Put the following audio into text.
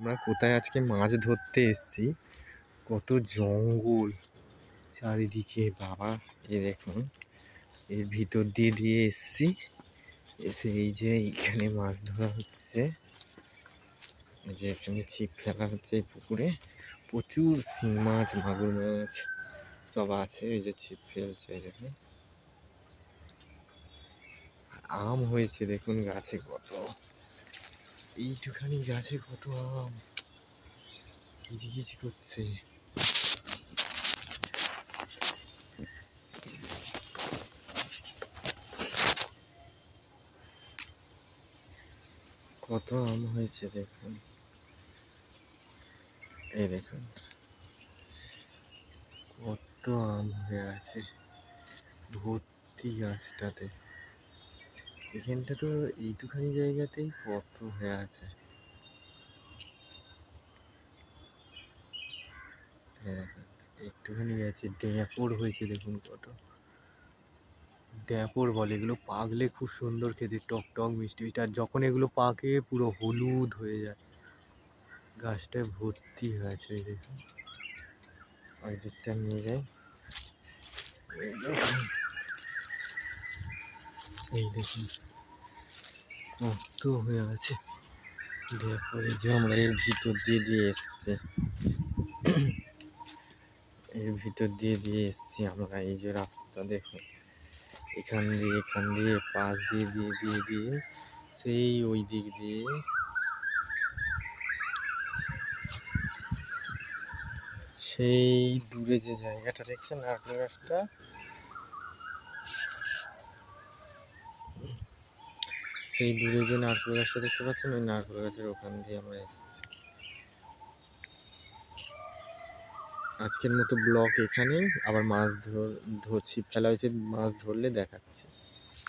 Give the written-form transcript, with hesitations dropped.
আমরা কোথায় আজকে মাছ ধরতে এসেছি, কত জঙ্গল চারিদিকে বাবা। এই দেখুন, এর ভিতর দিয়ে দিয়ে এসছি, এসে এই যে এইখানে মাছ ধরা হচ্ছে, যে এখানে ছিপ ফেলা হচ্ছে এই পুকুরে। প্রচুর শিং মাছ, মাগুর মাছ সব আছে। এই যে ছিপ ফেলছে, এই দেখুন। আম হয়েছে দেখুন গাছে কত, এইটুখানি গাছে কত আম কিচি করছে। কত আম হয়েছে দেখুন, এই দেখুন কত আম হয়ে আছে ভর্তি গাছটাতে। এখানটা তো এইটুখানি জায়গাতেই কত হয়ে আছে। হ্যাঁ, একটুখানি গেছে, ড্যাপড় হয়েছে দেখুন কত। ড্যাপড় বলে এগুলো, পাকলে খুব সুন্দর খেতে, টক টক মিষ্টি মিষ্টি। আর যখন এগুলো পাকে পুরো হলুদ হয়ে যায়। গাছটায় ভর্তি হয়েছে, এই দেখুন। ওই দিকটা নিয়ে যাই, এই দেখুন কত হয়ে আছে ড্যাপড়। এই যে আমরা এর ভিতর দিয়ে দিয়ে এসছি, এর ভিতর দিয়ে দিয়ে এসছি আমরা। এই যে রাস্তা দেখুন, এখান দিয়ে পাশ দিয়ে দিয়ে দিয়ে দিয়ে সেই ওই দিক দিয়ে সেই দূরে যে জায়গাটা দেখছেন নারকেল গাছটা, সেই দূরে যে নারকেল গাছটা দেখতে পাচ্ছেন, ওই নারকেল গাছের ওখান দিয়ে আমরা এসেছি। আজকের মতো ব্লগ এখানে, আবার মাছ ছিপ ফেলা হয়েছে, মাছ ধরলে দেখাচ্ছি।